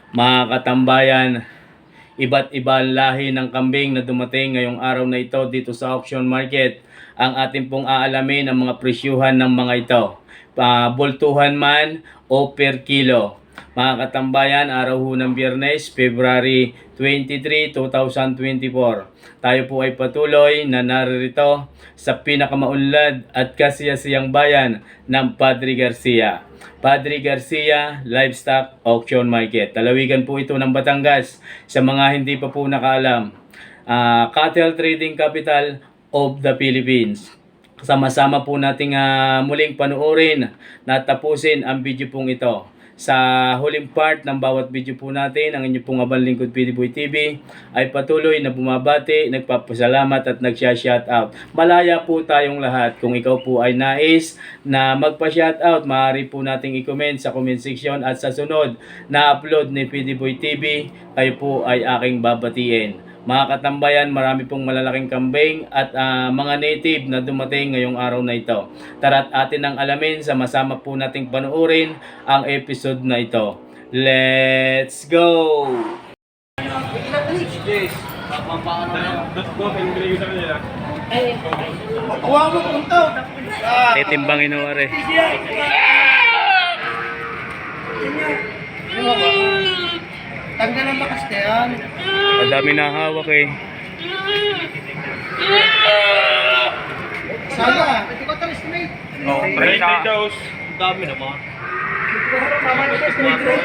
Mga katambayan, iba't iba ang lahi ng kambing na dumating ngayong araw na ito dito sa auction market. Ang ating pong aalamin ang mga presyuhan ng mga ito. Bultuhan man o per kilo. Mga katambayan, araw ho ng Biyernes, February 23, 2024. Tayo po ay patuloy na naririto sa pinakamaunlad at kasiyasiyang bayan ng Padre Garcia. Padre Garcia Livestock Auction Market. Talawigan po ito ng Batangas sa mga hindi pa po nakaalam. Cattle Trading Capital of the Philippines. Sama-sama po nating muling panuorin na tapusin ang video pong ito. Sa huling part ng bawat video po natin, ang inyo pong abang lingkod PDBoy TV ay patuloy na bumabati, nagpapasalamat at nagsya-shoutout. Malaya po tayong lahat. Kung ikaw po ay nais na magpa-shoutout, maaari po nating i-comment sa comment section at sa sunod na upload ni PDBoy TV, kayo po ay aking babatiin. Mga katambayan, marami pong malalaking kambing at mga native na dumating ngayong araw na ito. Tara't atin ang alamin, sama-sama po nating panuorin ang episode na ito. Let's go! Titimbangin mo are. Tanggal ang lakas na yan. Madami na hawak eh. Sana. 30 daws. Dami naman.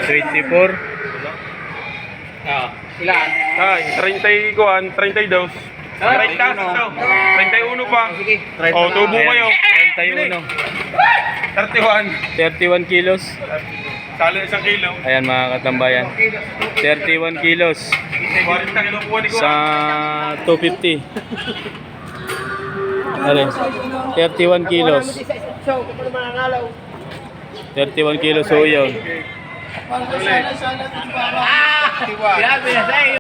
24. Ilan? Ay, 30 kuan, 30 daws. 30 daw. 31 pa. Sige. Oh, tubo kayo. 31. 31. 31 kilos. Salo isang kilo. Ayan mga katambayan. 31 kilos 40 kilo po ni sa 250. Ano? 31 kilos. 31 kilos so yun. Grabe na sa'yo.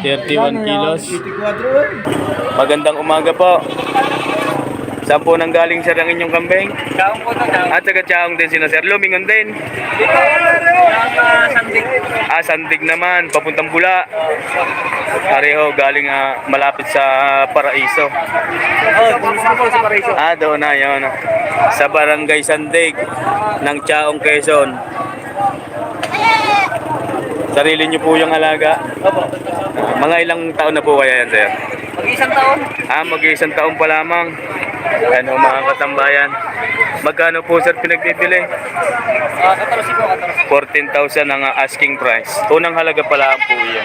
31 kilos. Magandang umaga po. Saan po nang galing sir ang inyong kambing? Kaong po na. At taga Chaong din sila sir. Lumingon din. Sandig. Sandig naman. Papuntang Bula. Pareho galing malapit sa Paraiso. Gusto ko sa Paraiso. Doon na yun. Sa Barangay Sandig ng Chaong, Quezon. Sarili niyo po yung alaga? Opo. Mga ilang taon na po kaya yan sir? Mag-isang taon. Mag-isang taon pa lamang. Ano mga katambayan? Magkano po sir pinagpipili? 14 po. 14,000 ang asking price. Unang halaga pala po yan.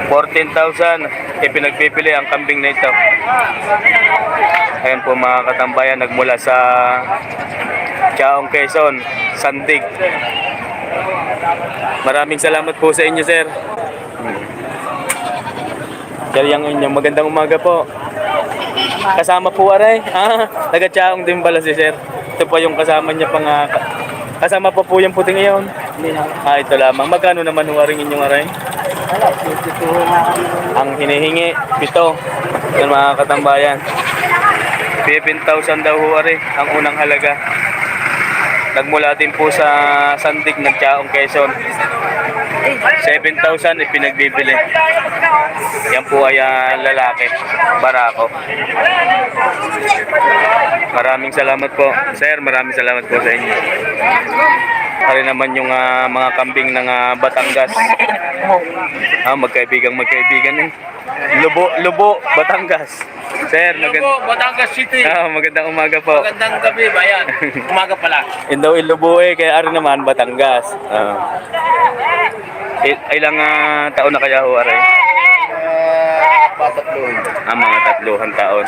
14,000 pinagpipili ang kambing na ito. Ayan po mga katambayan, nagmula sa Chaong, Quezon, Sandig. Maraming salamat po sa inyo sir. Sir, yung inyong magandang umaga po. Kasama po aray. Taga-Chaong din pala si sir. Ito pa yung kasama niya pang kasama pa po yung puting iyon. Ito lamang. Magkano naman huwaring inyong aray? Ang hinihingi, 7. Yan mga katambayan. 15,000 daw huwari ang unang halaga. Nagmula din po sa Sandig ng Chaong, Quezon. 7,000 ipinagbibili. Yan po ay lalaki, barako. Maraming salamat po. Sir, maraming salamat po sa inyo. Pare naman yung mga kambing ng Batangas. Magkaibigan eh. Lubo, Batangas. Sir, Batangas City. magandang umaga po. Magandang gabi, bayan. Umaga pala. Indaw Ilubo kaya ari naman Batangas. Ilang taon na kaya ho aray? Mga 3 taon.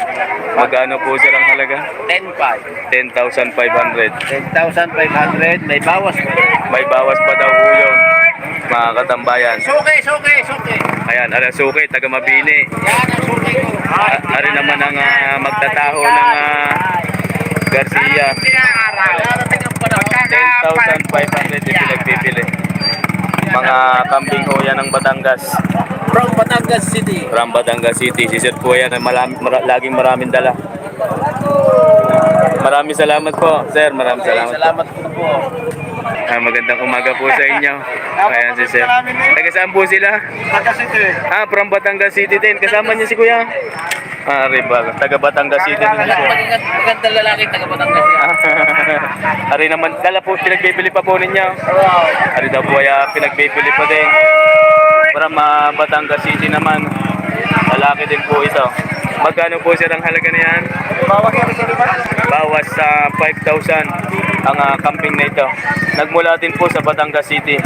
Magkano po sir ang halaga? 10,500. 10,500. 10,500. May bawas. May bawas pa daw po yun. Mga katambayan. Suke. Ayan, Suke, taga Mabini. Yan ang suke ko. Ari naman ang magtataho ng Garcia. 10,500 ipinagbibili. Mga kambing ho yan ng Batangas. From Batangas City. From Batangas City. Si Sir po yan, laging maraming dala. Maraming salamat po, sir. Maraming salamat. Salamat po. Magandang umaga po sa inyo. Ayan si sir. Taga saan po sila? From Batangas City din. Kasama niya si kuya? Rival. Taga Batangas City din po. Magandang lalaki, taga Batangas yan. Ari naman, dala po, pinagbibili pa po ninyo. Ari daw po ay pinagbibili pa din. From Batangas City naman. Lalaki din po ito. Magkano po sir ang halaga niyan? Bawas sa 5,000 ang kambing na ito. Nagmula din po sa Batangas City.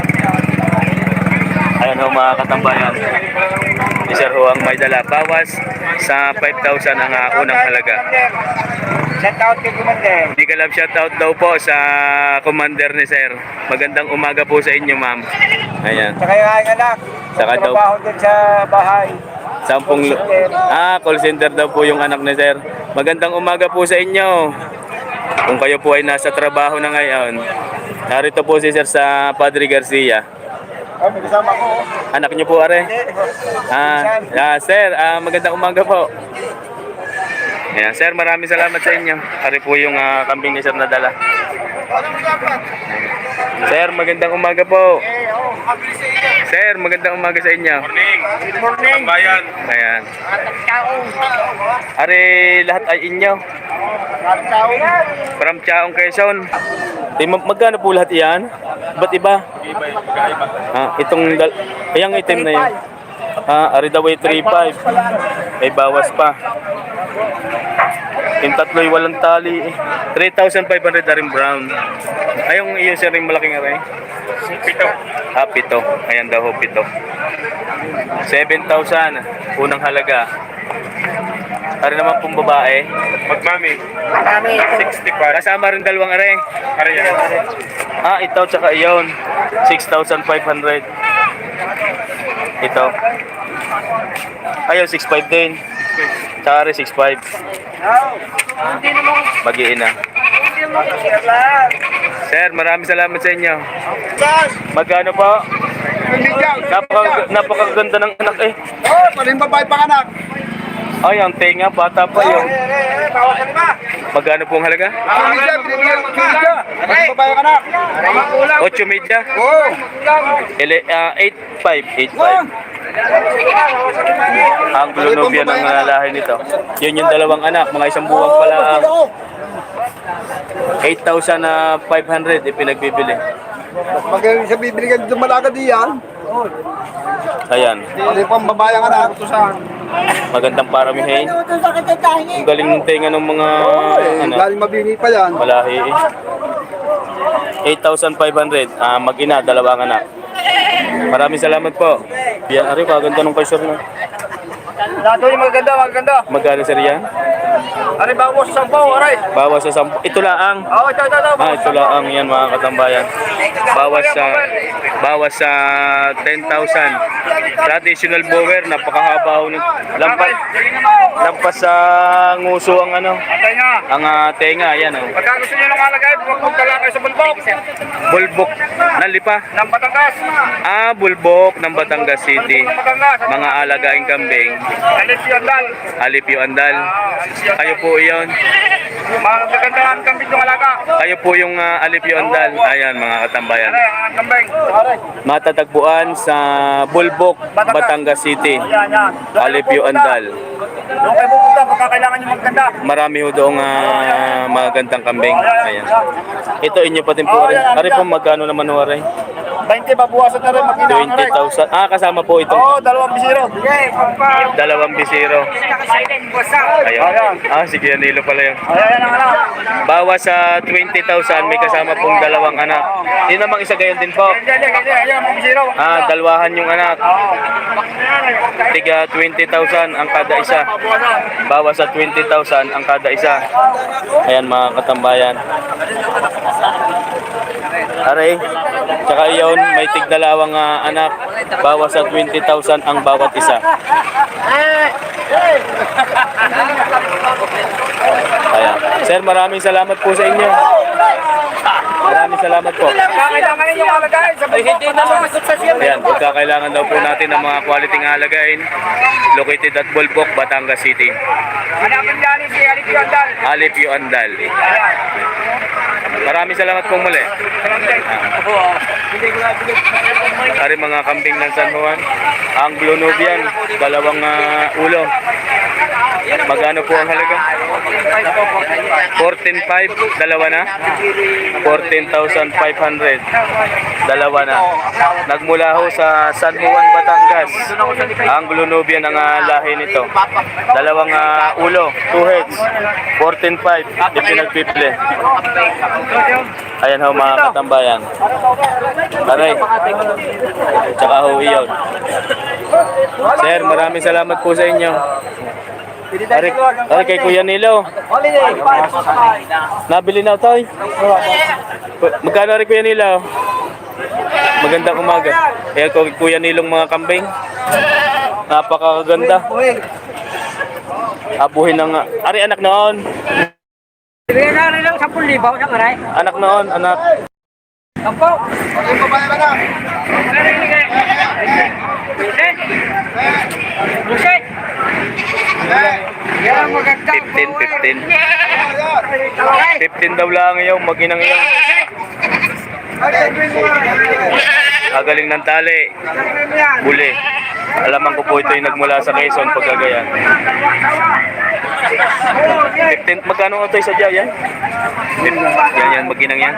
Ayan ho mga katambayan. Si Sir ho ang may dala. Bawas sa 5,000 ang unang halaga. Shoutout kay Commander. Hindi ka love shoutout daw po sa commander ni Sir. Magandang umaga po sa inyo ma'am. Ayan. Saka yung aking anak. Saka daw- Trabaho din sa bahay. Call center daw po yung anak ni Sir. Magandang umaga po sa inyo. Kung kayo po ay nasa trabaho na ngayon, narito po si Sir sa Padre Garcia. May kasama ko. Anak niyo po are? Sir, magandang umaga po. Ayan, Sir, maraming salamat sa inyo. Ari po yung kambing ni Sir na dala. Sir, magandang umaga po. Sir, magandang umaga sa inyo. Good morning. Bayan. Ayan. Ari, lahat ay inyo. From Chaong Quezon. Magkano po lahat iyan? Ba't iba? Yung itim na yan. Ari daw ay 3.5. May bawas pa. Yung tatlo'y walang tali. 3,500 na rin brown. Yung iyo sir yung malaking aray. 7. Pito. Ayan daw ho, pito. 7,000. Unang halaga. Ari naman pong babae. Magmami. 65. Kasama rin dalawang aray. Are yan. Ito tsaka iyon. 6,500. Ito. Ayaw, 6,500 din. Tsaka rin 6,500. Bagiin na. Sir, maraming salamat sa inyo. Magkano po? Napakaganda ng anak eh. Maling babae pa anak. Ay, ang tenga, bata pa yun. Magkano pong halaga? Maling babae ka anak. 8 media? Oo. 8,500. Ang glunobia ng lahi nito. Yun yung dalawang anak, mga isang buwang pala. 8,500 ipinagbibili. Magaling sa bibili ka dito malagad diyan. Ayan, Maling pang babae ang anak. magandang paramihin. Ang galing ng tenga ng mga Galing mabini pa yan. malahi eh. 8,500, mag-ina, dalawang anak. Maraming salamat po. Yan, ari, kaganda ng kaisor na. Lato yung maganda. Magkano sir yan? Aray, bago sa sampaw, aray. Bawas sa 10. Ito laang. Oo, ito. Ito laang yan mga katambayan. Bawas sa 10,000. Traditional bower, napakahaba ho nito. Lampas sa nguso ang Atay nga. ang tenga, yan oh. Pagka gusto nyo ng alagay, pupunta lang kayo sa bulbok. Bulbok ng lipa. Ng Batangas. Bulbok ng Batangas City. Ng Batangas. Mga alagaing kambing. Alis yung dal. Alipio Andal. Kayo po iyon. Mga kagandahan kambing ng alaga. Kayo po yung Alipio Andal. Ayan mga katambayan. Aray, ang kambing. Aray. Matatagpuan sa Bulbok, Batangas City. Yan. Alipio Andal. Doon kayo pupunta pagka kailangan nyo maganda. Marami ho doong magandang kambing. Ayan. Ito inyo pa din po rin. Ari po magkano naman ho rin? 20 babuwasan na rin magkinahan aray. 20,000. Kasama po ito. Oo, 2 bisiro. Dalawang bisiro. Ayun. Sige, Nilo pala yun. Ayan ang anak. Bawas sa 20,000, may kasama pong dalawang anak. Hindi namang isa gayon din po. Ayan ang bisiro. Dalawahan yung anak. Tiga 20,000 ang kada isa. Bawas sa 20,000 ang kada isa. Ayan mga katambayan. Aray. Tsaka iyon, may tigdalawang anak. Bawas sa 20,000 ang bawat isa. Ayan. Sir, maraming salamat po sa inyo. maraming salamat po. Kailangan ninyo alagayin sa bundok. Hindi na Ayan, pagkakailangan daw po natin ng mga quality ng alagayin, located at Bulbok, Batangas City. Hanapin niya si Alipio Andal. Alipio Andal. Maraming salamat po muli. Ari mga kambing ng San Juan. Ang Blue Nubian, dalawang ulo. Magkano po ang halaga? 14,500, dalawa na. 14,500, dalawa na. Nagmula ho sa San Juan, Batangas. Ang Blue Nubian ang lahi nito. Dalawang ulo, 2 heads. 14,500, di pinagpiple. Ayan ho mga katambayan. Aray. Tsaka ho iyon. Sir, maraming salamat po sa inyo. Aray kay Kuya Nilo. Nabili na ito. Magkano rin Kuya Nilo? Magandang umaga. Ayan ko Kuya Nilong mga kambing. Napakaganda. Abuhin ng... Ari anak noon. Bigyan na rin lang 10,000 ng aray. Anak noon, anak. Opo. Buset. Yan maganda. 15. 15 daw lang ngayon, maginang ngayon. Agaling ng tali. Buli. Alaman ko po ito yung nagmula sa Quezon, Pagkagayan. 15, magkano ito sa dyan? Yan, maginang yan.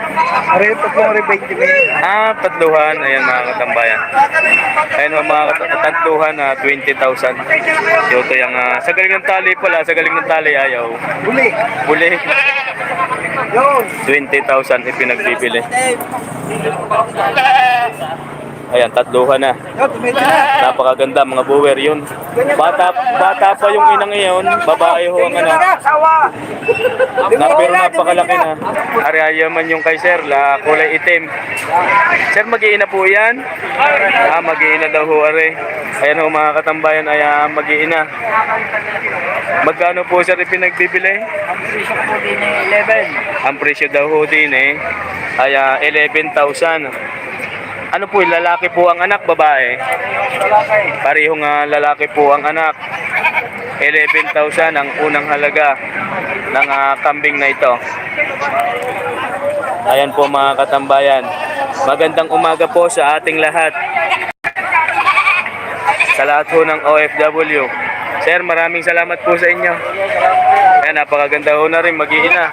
Tatluhan. Ayan mga katambayan. Ayan mga tatluhan, 20,000. So ito yung, sa galing ng tali pala, sa galing ng tali ayaw. Buli. 20,000 ipinagbibili. Ayan, tatluhan na. Napakaganda, mga buwer yun. Bata pa yung inang iyon, babae ho ang anak. Pero napakalaki na. Ariyaman yung kay Sir, kulay itim. Sir, mag-iina po yan? Mag-iina daw ho, are. Ayan ho mga katambayan, ay mag-iina. Magkano po Sir ipinagbibili? Ang presyo daw ho din ay 11,000. Ano po, lalaki po ang anak, babae? Parehong lalaki po ang anak. 11,000 ang unang halaga ng kambing na ito. Ayan po mga katambayan. Magandang umaga po sa ating lahat. Sa lahat po ng OFW. Sir, maraming salamat po sa inyo. Ayan, napakaganda ho na rin, mag-iina.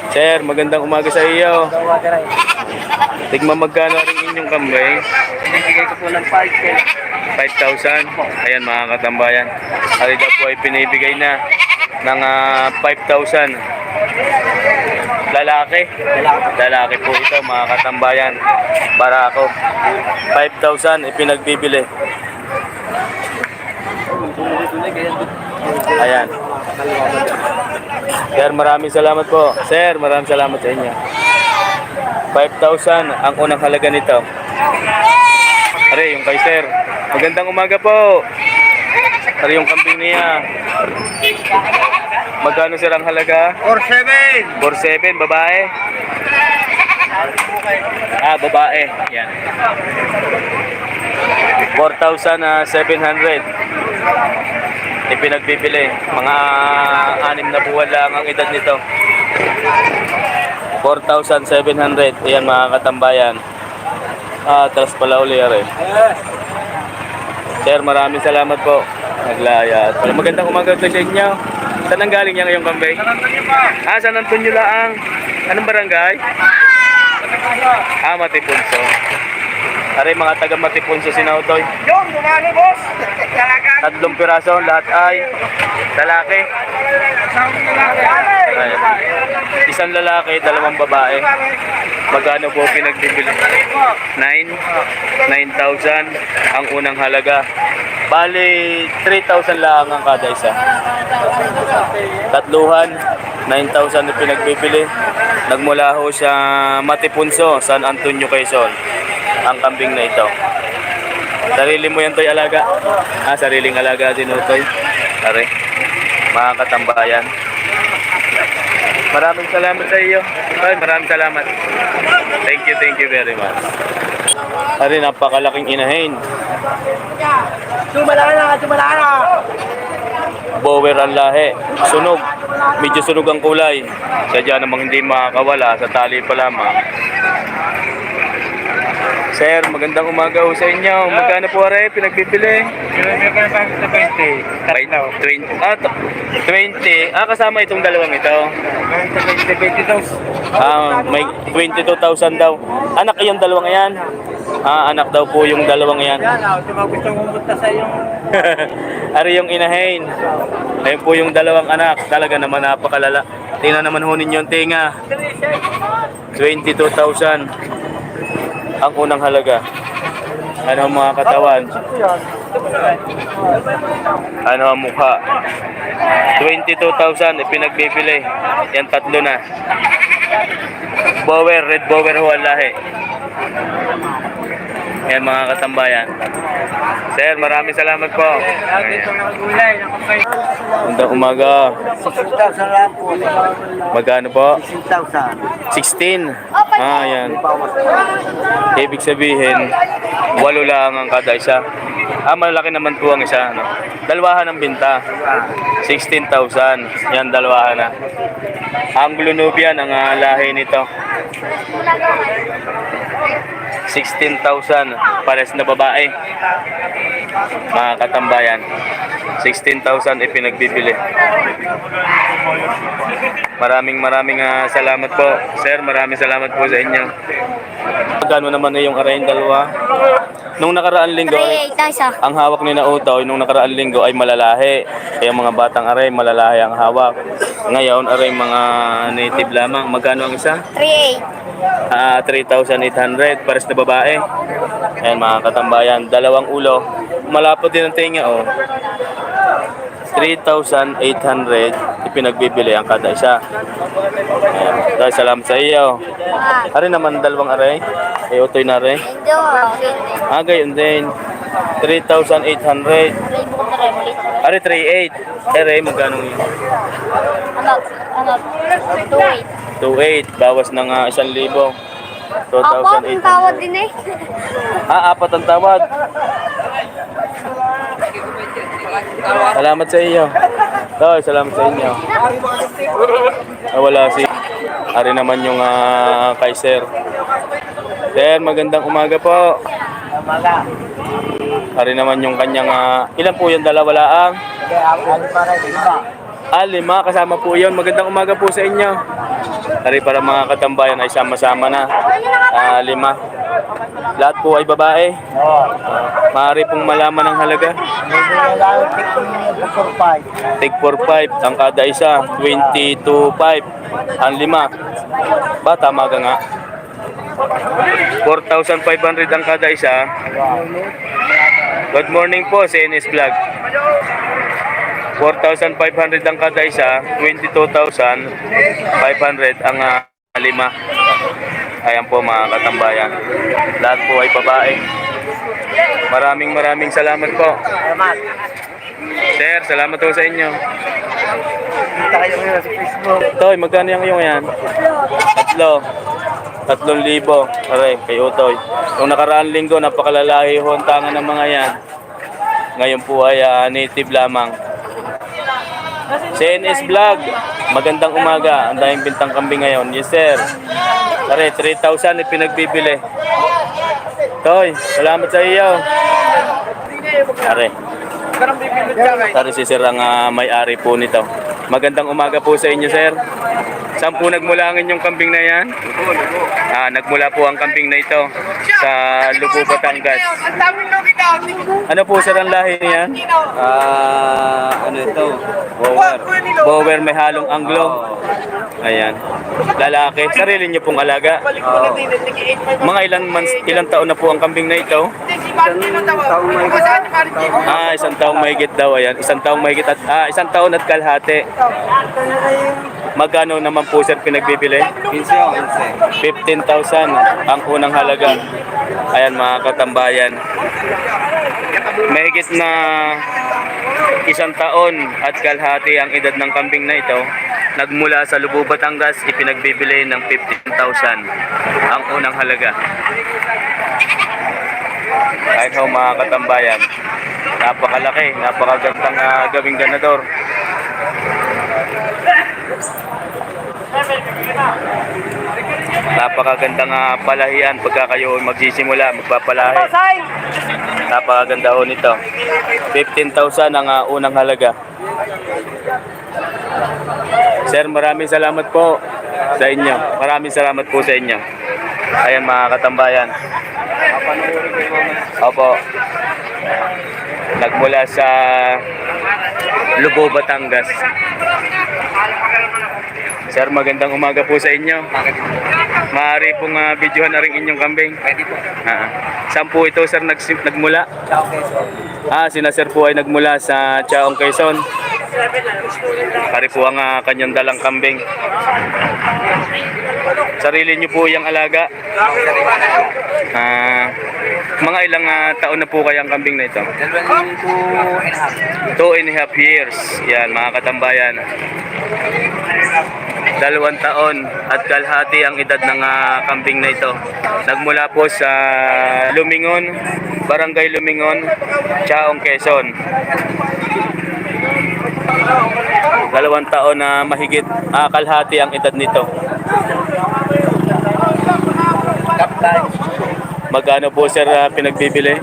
Sir, magandang umaga sa iyo. Tigma magkano rin inyong kambing? Binigay ko po ng 5,000. 5,000. Ayan mga katambayan. Ari daw po ay pinibigay na ng 5,000. Lalaki po ito mga katambayan. Para ako. 5,000 ipinagbibili. Ayan. Sir, maraming salamat po. Sir, maraming salamat sa inyo. 5,000 ang unang halaga nito. Are, yung kay Sir. Magandang umaga po. Are, yung kambing niya. Magkano Sir ang halaga? 4,700. 4,700, babae? Babae. Yan. 4,700. Ipinagbibili. Mga 6 na buwan lang ang edad nito. 4,700. Ayan mga katambayan. Talas pala uli rin. Sir, maraming salamat po. Naglaya. Magandang umaga ito sa inyo. Saan ang galing yan ngayong kambing? San Antonio lang. Anong barangay? Matipunso. Aray, mga taga Matipunso Sinautoy. Yung, dumali boss. 3 piraso, lahat ay lalaki. Ay, isang lalaki, 2 babae. Magkano po pinagbibili? 9,000 ang unang halaga. Bali, 3,000 lang ang kada isa. Tatluhan, 9,000 na pinagbibili. Nagmula ho sa Matipunso, San Antonio, Quezon. Ang kambing na ito. Sarili mo yan to'y alaga. Sariling alaga din o to'y. Are, mga katambayan. Maraming salamat sa iyo. Ay, maraming salamat. Thank you very much. Ari, napakalaking inahin. Tumalana! Bower ang lahi. Sunog. Medyo sunog ang kulay. Sadya namang hindi makakawala sa tali pa lamang. Sir, magandang umaga ho sa inyo. Magkano po are pinagbibili? 20. 20. Kasama itong dalawang ito. May 22,000 daw. Anak yung dalawang yan? Anak daw po yung dalawang yan. Ari yung inahin. Ayun po yung dalawang anak. Talaga naman napakalala. Tingnan naman ho ninyo yung tinga. 22,000 ang unang halaga. Ano ang mga katawan? Ano ang mukha? 22,000 ipinagbibili. Yan tatlo na. Bower, red bower ho ang lahi. Yan mga katambayan. Sir, maraming salamat po. Magandang umaga. 16,000 lang po. Magkano po? 16,000. 16. Yan. Ibig sabihin, 8 lang ang kada isa. Malaki naman po ang isa. No? Dalawahan ang binta. 16,000. Yan, dalawahan na. Anglo-Nubian ang lahi nito. 16,000 pares na babae. Mga katambayan, 16,000 ipinagbibili. Maraming salamat po. Sir, maraming salamat po sa inyo. Magkano naman na yung arayin dalawa? Nung nakaraan linggo, 3,800 ang isa. ang hawak ni Nautoy nung nakaraan linggo ay malalahi. Kaya mga batang aray, malalahi ang hawak. Ngayon, aray mga native lamang. Magkano ang isa? 3,800. 3,800 pares na babae. Ayan mga katambayan, dalawang ulo. Malapot din ang tinga oh. 3,800 ipinagbibili ang kada isa. Ayan. Dahil salamat sa iyo. Ari naman dalawang aray. Ay utoy na aray. Indo. Gayon din. 3,800. Ari 3,800. Aray magkano yun? Ano? 2,800. 2,800. Bawas ng 1,000. Ako, ang tawad din eh. 4 ang tawad. Salamat sa iyo. Salamat sa inyo. Wala si Ari naman yung Kaiser. Sir, magandang umaga po. Ari naman yung kanyang ilan po yung dalawa laang? 5 kasama po yun. Magandang umaga po sa inyo. Ari para mga katambayan ay sama-sama na. 5. Lahat po ay babae. Maaari pong malaman ang halaga. Tig 4,500 ang kada isa. 22,500 ang 5. Tama ka nga. 4,500 ang kada isa. Good morning po sa NS Vlog. 4,500 ang kada isa. 22,500 ang 5. Ayan po mga katambayan. Lahat po ay babae. Maraming salamat po. Sir, salamat po sa inyo. Toy, magkano yung yan? 3,000. Aray, kay Utoy. Nung nakaraan linggo, napakalalahi ho ang tangan ng mga yan. Ngayon po ay native lamang. CNS Vlog, magandang umaga. Ang daming bintang kambing ngayon. Yes sir. Aray, 3,000 ipinagbibili. Toy, salamat sa iyo. Aray. Tari si sir ang may-ari po nito. Magandang umaga po sa inyo sir. Saan po nagmula ang inyong kambing na yan? Nagmula po ang kambing na ito sa Lubo, Batangas. Ano po sir ang lahi niyan? Ano ito? Bower. Bower may halong Anglo. Ayan. Lalaki. Sarili niyo pong alaga. Mga ilang taon na po ang kambing na ito? Isang taong mahigit daw. Ayan. Isang taong mahigit at isang taon at kalahati. Magkano naman po sir pinagbibili? 15,000 ang unang halaga. Ayan mga katambayan. Mahigit na isang taon at kalahati ang edad ng kambing na ito. nagmula sa Lubo, Batangas, ipinagbibili ng 15,000 ang unang halaga. Kahit ho mga katambayan, napakalaki, napakagandang gawing ganador. Napakagandang palahian pagka kayo magsisimula, magpapalahi. Napakaganda ho nito. 15,000 ang unang halaga. Sir, maraming salamat po sa inyo. Maraming salamat po sa inyo. Ayan mga katambayan. Opo. Nagmula sa Lubo, Batangas. Sir, magandang umaga po sa inyo. Maaari pong videohan na rin inyong kambing. Pwede po. Saan po ito, sir, nagmula? Sina sir po ay nagmula sa Chaong, Quezon. Pari po ang kanyang dalang kambing. Sarili niyo po yung alaga. Mga ilang taon na po kayang kambing na ito? 2.5 years. Yan mga katambayan. 2 taon at kalahati ang edad ng kambing na ito. Nagmula po sa Lumingon, Barangay Lumingon, Chaong, Quezon. 2 taon na mahigit kalahati ang edad nito. Magkano po sir pinagbibili?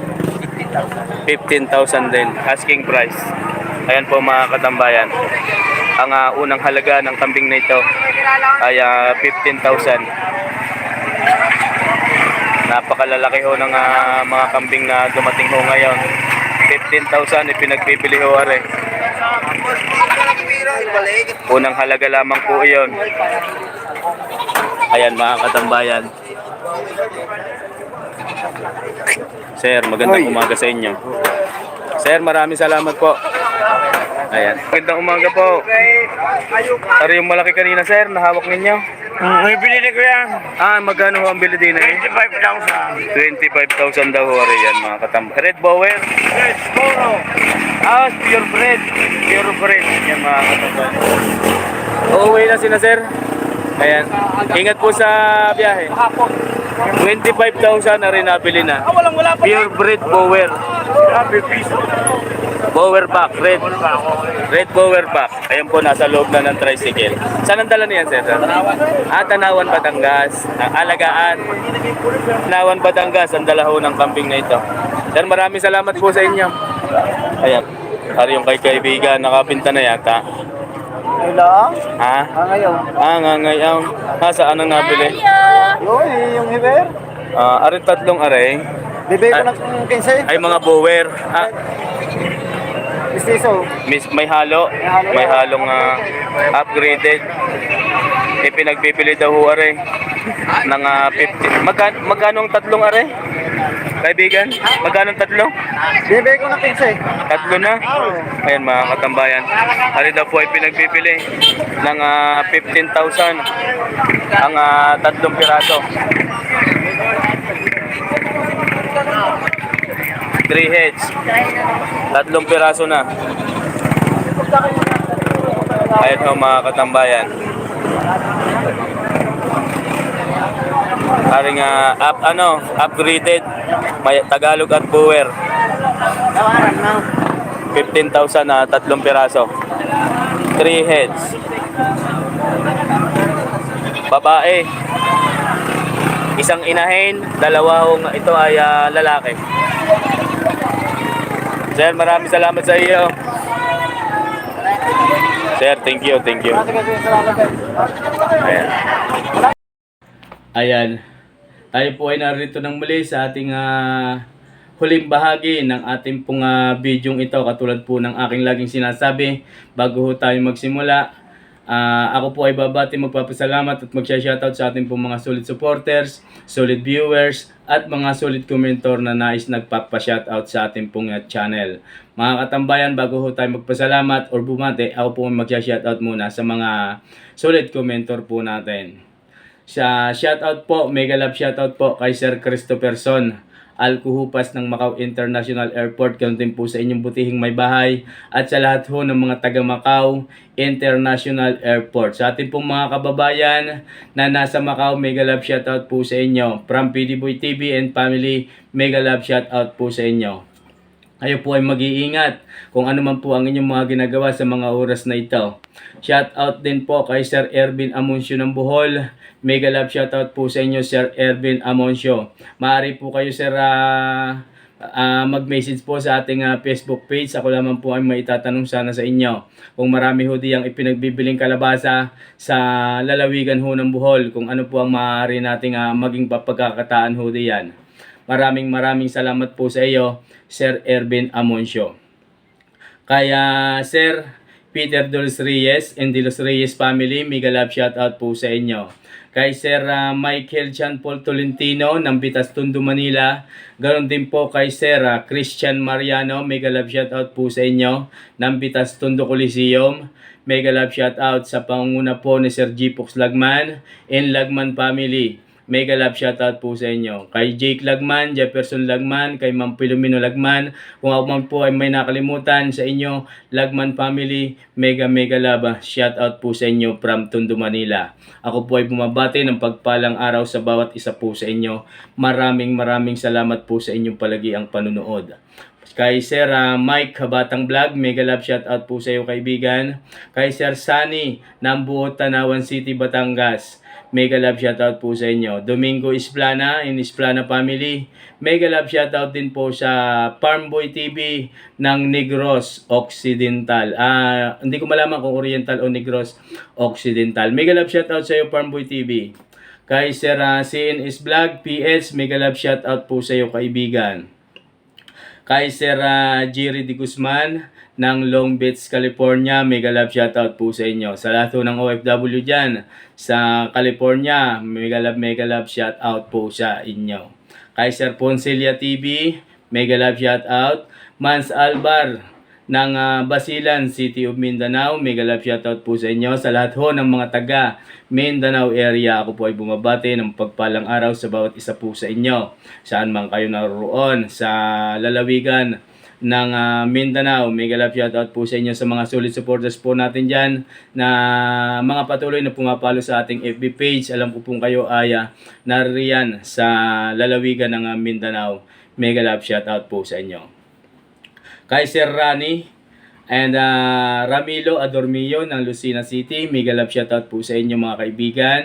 15,000 din. Asking price. Ayan po mga katambayan. Ang unang halaga ng kambing na ito ay 15,000. Napakalalaki ho ng mga kambing na dumating ho ngayon. 15,000 ipinagbibili ho are. Unang halaga lamang po iyon. Ayan mga katambayan. Sir, magandang umaga sa inyo. Sir, maraming salamat po. Ayan. Magandang umaga po. Pero yung malaki kanina, sir, nahawak ninyo. May binili ko yan. Magkano ho ang bili din eh? 25,000. 25,000 daw ho rin yan mga katamba. Red Bower? Yes, puro. Pure breed. Pure breed. Yan mga katamba. Uuwi na sila, sir. Ayan. Ingat po sa biyahe. 25,000 na rin nabili na. Pure breed Bower. Bower pack, red. Red Bower pack. Ayan po, nasa loob na ng tricycle. Saan ang dala niyan, sir? Tanawan, Batangas. Alagaan. Tanawan, Batangas. Ang dala ho ng kambing na ito. Sir, maraming salamat po sa inyo. Ayan. Ari yung kay kaibigan, nakapinta na yata. Ilang? Ngayon. Ngayon. Saan ang nabili? Yung hiver. Ari tatlong aray. Bibigay ko ng 15. Ay mga Bower. Istiso. May halo. May halong upgraded. Pinagbibili daw ho are ng 50. Magkano ang tatlong are? Kaibigan? Magkano ang tatlo? Bibigay ko ng 15. Tatlo na? Ayan mga katambayan. Ari daw po ay pinagbibili ng 15,000 ang tatlong piraso. 3 heads. Tatlong piraso na. Ayan ho mga katambayan. Aring upgraded. May Tagalog at Bower. 15,000 na tatlong piraso. 3 heads. Babae. Isang inahin, dalawang ito ay lalaki. Sir, maraming salamat sa iyo. Sir, thank you, thank you. Ayan. Ayan. Tayo po ay narito ng muli sa ating huling bahagi ng ating pong bidyong ito. Katulad po ng aking laging sinasabi, bago ho tayo magsimula, ako po ay babati, magpapasalamat at magsha-shoutout sa ating pong mga solid supporters, solid viewers, at mga solid commentor na nais nagpapa-shoutout sa ating pong channel. Mga katambayan, bago ho tayo magpasalamat or bumati, ako po magsha-shoutout muna sa mga solid commentor po natin. Sa shoutout po, mega love shoutout po kay Sir Christopher Son. Alcuhupas ng Macau International Airport, ganun din po sa inyong butihing may bahay at sa lahat ho ng mga taga Macau International Airport. Sa ating pong mga kababayan na nasa Macau, mega love shoutout po sa inyo. From PD Boy TV and family, mega love shoutout po sa inyo. Kayo po ay mag-iingat kung ano man po ang inyong mga ginagawa sa mga oras na ito. Shoutout din po kay Sir Ervin Amoncio ng Bohol. Mega love shoutout po sa inyo, Sir Ervin Amoncio. Maaari po kayo, Sir, mag-message po sa ating Facebook page. Ako lamang po ay maitatanong sana sa inyo kung marami ho diyang ipinagbibiling kalabasa sa lalawigan ho ng Bohol, kung ano po ang maaari nating maging papagkakataan ho diyan. Maraming salamat po sa iyo, Sir Ervin Amoncio. Kaya Sir Peter De Los Reyes and De Los Reyes family, mega love shoutout po sa inyo. Kay Sir Michael Chan Paul Tolentino ng Bitas Tondo, Manila. Ganon din po kay Sir Christian Mariano, mega love shoutout po sa inyo ng Bitas Tondo Coliseum. Mega love shoutout sa pangunguna po ni Sir G-Pox Lagman and Lagman family. Mega love shoutout po sa inyo. Kay Jake Lagman, Jefferson Lagman, kay Ma'am Filomeno Lagman. Kung ako man po ay may nakalimutan sa inyo, Lagman family, mega love shoutout po sa inyo from Tondo, Manila. Ako po ay bumabati ng pagpalang araw sa bawat isa po sa inyo. Maraming salamat po sa inyong palagiang panunood. Kay Sir Mike Kabatang Vlog, mega love shoutout po sa iyo kaibigan. Kay Sir Sunny ng Buot, Tanawan City, Batangas. Mega love shoutout po sa inyo. Domingo Isplana in Isplana family. Mega love shoutout din po sa Farmboy TV ng Negros Occidental. Hindi ko malaman kung Oriental o Negros Occidental. Mega love shoutout sa iyo Farmboy TV. Kay Sir CNS Vlog PS, mega love shoutout po sa iyo kaibigan. Kay Sir Jerry D. Guzman ng Long Beach, California, mega love shoutout po sa inyo. Sa lahat ng OFW dyan sa California, mega love shoutout po sa inyo. Kay Sir Poncelia TV, mega love shoutout. Mans Albar ng Basilan, City of Mindanao, mega love shoutout po sa inyo. Sa lahat ho ng mga taga Mindanao area, ako po ay bumabati ng pagpalang araw sa bawat isa po sa inyo. Saan man kayo naroon sa lalawigan ng Mindanao, mega love shoutout po sa inyo. Sa mga solid supporters po natin dyan na mga patuloy na pumapalo sa ating FB page. Alam ko pong kayo ay nariyan sa lalawigan ng Mindanao, mega love shoutout po sa inyo. Kay Sir Rani and Ramilo Adormillo ng Lucena City, mega love shoutout po sa inyo mga kaibigan.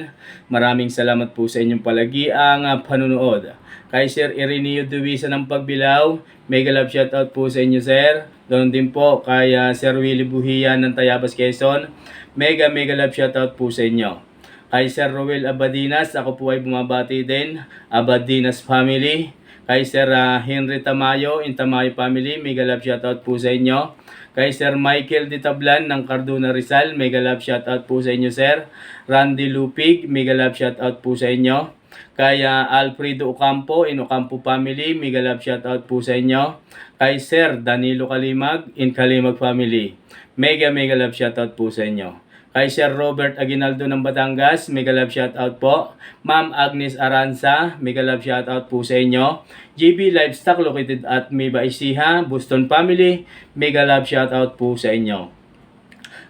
Maraming salamat po sa inyong palagiang panunood. Kay Sir Ireneo Duwisa ng Pagbilao, mega love shoutout po sa inyo sir. Doon din po kay Sir Willie Buhian ng Tayabas, Quezon, mega love shoutout po sa inyo. Kay Sir Roel Abadinas, ako po ay bumabati din, Abadinas family. Kay Sir Henry Tamayo in Tamayo family, mega love shoutout po sa inyo. Kay Sir Michael Ditablan ng Cardona, Rizal, mega love shoutout po sa inyo sir. Randy Lupig, mega love shoutout po sa inyo. Kay Alfredo Ocampo in Ocampo family, mega love shoutout po sa inyo. Kay Sir Danilo Kalimag in Kalimag family, mega love shoutout po sa inyo. Kay Sir Robert Aguinaldo ng Batangas, mega love shoutout po. Ma'am Agnes Aranza, mega love shoutout po sa inyo. GB Livestock located at Meba Ecija, Boston family, mega love shoutout po sa inyo.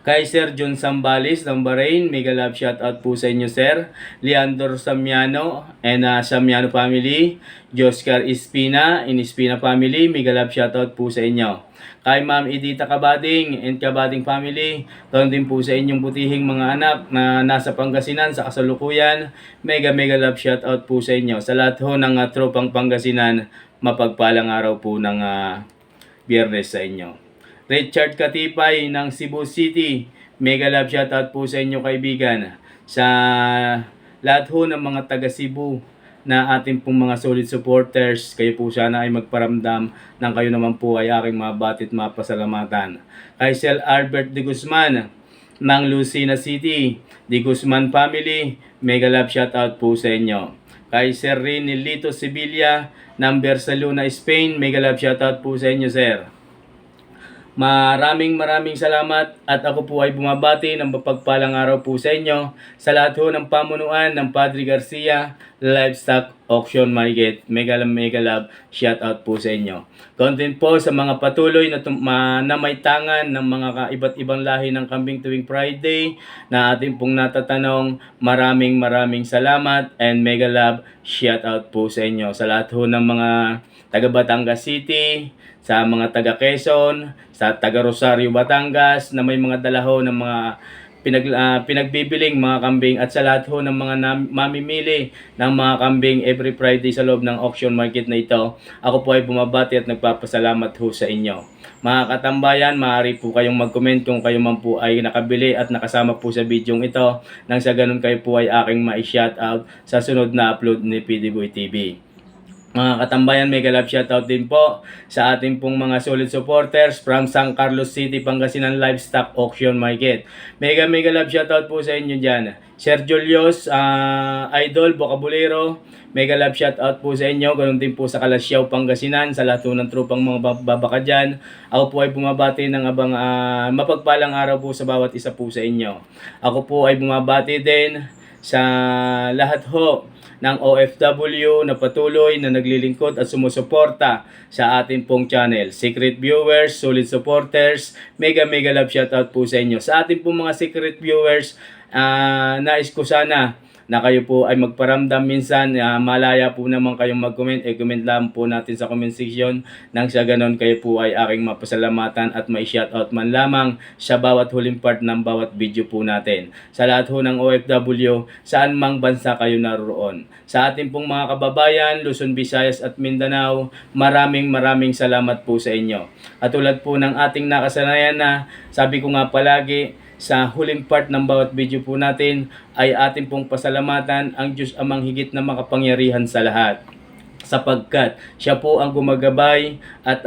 Kay Sir John Sambales ng Bahrain, mega love shoutout po sa inyo sir. Leandro Samiano and Samiano family. Joscar Espina in Espina family, mega love shoutout po sa inyo. Kay Ma'am Edita Kabading and Kabading family, doon din po sa inyong butihing mga anak na nasa Pangasinan sa kasalukuyan, mega love shoutout po sa inyo. Sa lahat ho ng tropang Pangasinan, mapagpalang araw po ng Biyernes sa inyo. Richard Katipay ng Cebu City, mega love shoutout po sa inyo kaibigan. Sa lahat ho ng mga taga Cebu na ating pong mga solid supporters, kayo po sana ay magparamdam ng kayo naman po ay aking mabatit mapasalamatan. Kay Sir Albert De Guzman ng Lucena City, De Guzman family, mega love shoutout po sa inyo. Kay Sir Rinilito Sevilla ng Barcelona, Spain, mega love shoutout po sa inyo sir. Maraming salamat at ako po ay bumabati ng mapagpalang araw po sa inyo sa lahat ho ng pamunuan ng Padre Garcia Livestock Auction Market. Mega love, shout out po sa inyo. Content po sa mga patuloy na may tangan ng mga iba't ibang lahi ng kambing tuwing Friday na ating pong natatanong. Maraming salamat and mega love, shout out po sa inyo. Sa lahat ho ng mga taga Batangas City, sa mga taga Quezon, sa taga Rosario, Batangas na may mga dalaho ng mga pinagbibiling mga kambing at sa lahat ho ng mga mamimili ng mga kambing every Friday sa loob ng auction market na ito. Ako po ay bumabati at nagpapasalamat ho sa inyo. Mga katambayan, maaari po kayong mag-comment kung kayo man po ay nakabili at nakasama po sa bidyong ito nang sa ganun kayo po ay aking ma-shoutout sa sunod na upload ni PDBoy TV. Mga katambayan, mega love shoutout din po sa ating pong mga solid supporters from San Carlos City, Pangasinan Livestock Auction Market. Mega love shoutout po sa inyo dyan. Sir Julius, Idol, Vocabulero, mega love shoutout po sa inyo. Ganun din po sa Kalasyaw, Pangasinan, sa lahat ng trupang mga babaka dyan. Ako po ay bumabati ng mapagpalang araw po sa bawat isa po sa inyo. Ako po ay bumabati din sa lahat ho ng OFW na patuloy na naglilingkod at sumusuporta sa ating pong channel. Secret viewers, solid supporters, mega love shoutout po sa inyo. Sa ating pong mga secret viewers, nais ko sana na kayo po ay magparamdam minsan, malaya po naman kayong mag-comment, comment lang po natin sa comment section nang sa ganon kayo po ay aking mapasalamatan at may shoutout man lamang sa bawat huling part ng bawat video po natin. Sa lahat ho ng OFW, saan mang bansa kayo naroon. Sa ating pong mga kababayan, Luzon, Visayas at Mindanao, maraming salamat po sa inyo. At tulad po ng ating nakasanayan na, sabi ko nga palagi, sa huling part ng bawat video po natin ay ating pong pasalamatan ang Diyos Amang higit na makapangyarihan sa lahat. Sapagkat siya po ang gumagabay at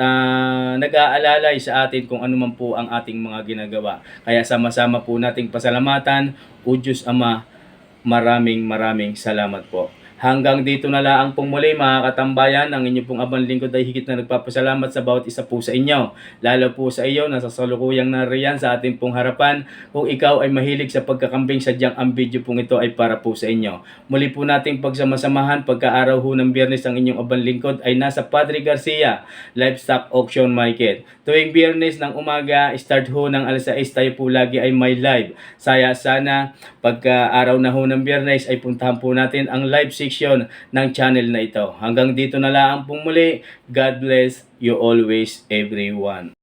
nag-aalalay sa atin kung ano man po ang ating mga ginagawa. Kaya sama-sama po nating pasalamatan, O Diyos Ama, maraming salamat po. Hanggang dito na lang pong muli mga katambayan, ang inyong pong abang lingkod ay higit na nagpapasalamat sa bawat isa po sa inyo. Lalo po sa iyo na sa salukuyang nariyan sa ating pong harapan. Kung ikaw ay mahilig sa pagkakambing, sadyang ang video pong ito ay para po sa inyo. Muli po nating pagsamasamahan pagka-araw ho ng Biyernes, ang inyong abang lingkod ay nasa Padre Garcia Livestock Auction Market. Tuwing Biyernes ng umaga, start ho ng alas 6 tayo po lagi ay may live. Sana pagka-araw na ho ng Biyernes ay puntahan po natin ang live section ng channel na ito. Hanggang dito na lang pong muli. God bless you always, everyone.